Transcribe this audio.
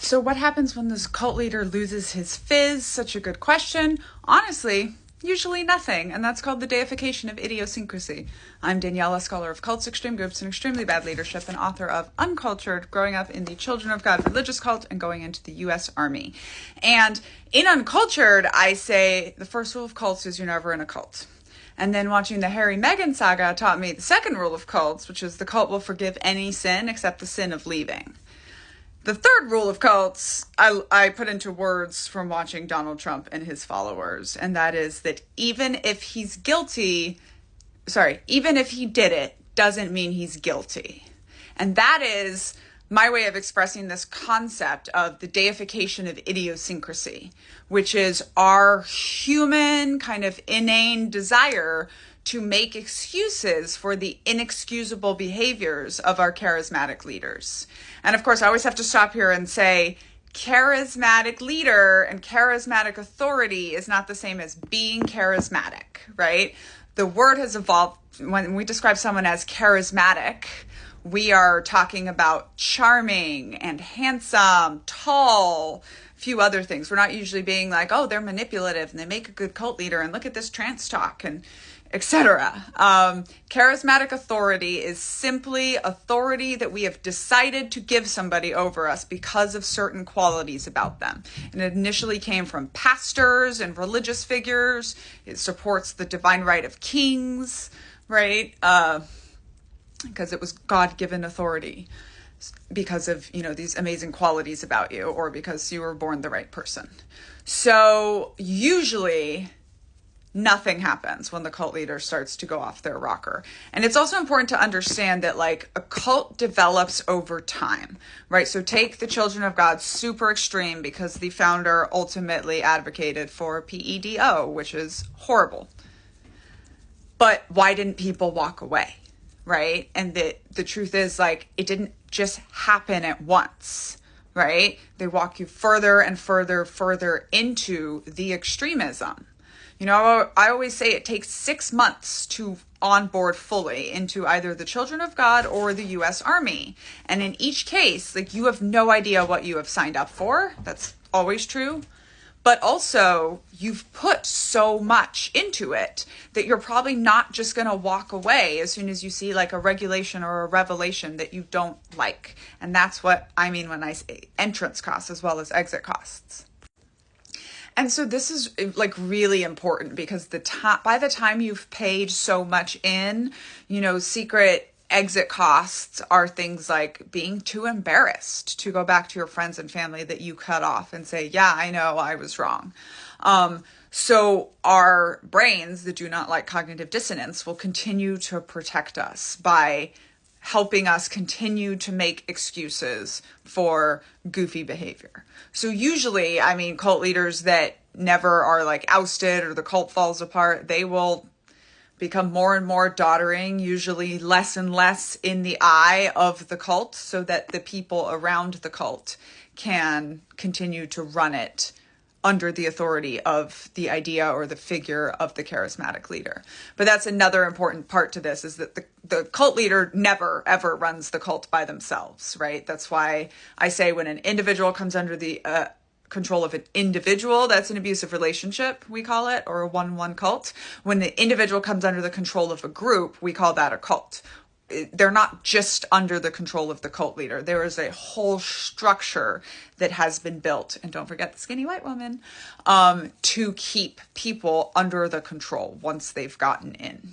So what happens when this cult leader loses his fizz? Such a good question. Honestly, usually nothing, and that's called the deification of idiosyncrasy. I'm Daniela, scholar of cults, extreme groups, and extremely bad leadership, and author of Uncultured, growing up in the Children of God religious cult and going into the U.S. Army. And in Uncultured, I say the first rule of cults is you're never in a cult. And then watching the Harry-Meghan saga taught me the second rule of cults, which is the cult will forgive any sin except the sin of leaving. The third rule of cults, I put into words from watching Donald Trump and his followers, and that is that even if he did it, doesn't mean he's guilty. And that is my way of expressing this concept of the deification of idiosyncrasy, which is our human kind of inane desire to make excuses for the inexcusable behaviors of our charismatic leaders. And of course, I always have to stop here and say, charismatic leader and charismatic authority is not the same as being charismatic, right? The word has evolved. When we describe someone as charismatic, we are talking about charming and handsome, tall, a few other things. We're not usually being like, oh, they're manipulative and they make a good cult leader and look at this trance talk and etc. Charismatic authority is simply authority that we have decided to give somebody over us because of certain qualities about them. And it initially came from pastors and religious figures. It supports the divine right of kings, right? Because it was God-given authority because of, these amazing qualities about you, or because you were born the right person. So usually nothing happens when the cult leader starts to go off their rocker. And it's also important to understand that a cult develops over time, right? So take the Children of God super extreme because the founder ultimately advocated for PEDO, which is horrible. But why didn't people walk away, right? And the truth is it didn't just happen at once, right? They walk you further and further into the extremism. I always say it takes 6 months to onboard fully into either the Children of God or the U.S. Army. And in each case, you have no idea what you have signed up for. That's always true. But also, you've put so much into it that you're probably not just going to walk away as soon as you see a regulation or a revelation that you don't like. And that's what I mean when I say entrance costs as well as exit costs. And so this is really important because by the time you've paid so much in, secret exit costs are things like being too embarrassed to go back to your friends and family that you cut off and say, yeah, I know I was wrong. So our brains that do not like cognitive dissonance will continue to protect us by helping us continue to make excuses for goofy behavior. So usually, cult leaders that never are ousted or the cult falls apart, they will become more and more doddering, usually less and less in the eye of the cult, so that the people around the cult can continue to run it under the authority of the idea or the figure of the charismatic leader. But that's another important part to this, is that the cult leader never, ever runs the cult by themselves, right? That's why I say when an individual comes under the control of an individual, that's an abusive relationship, we call it, or a 1-1 cult. When the individual comes under the control of a group, we call that a cult. They're not just under the control of the cult leader. There is a whole structure that has been built, and don't forget the skinny white woman, to keep people under the control once they've gotten in.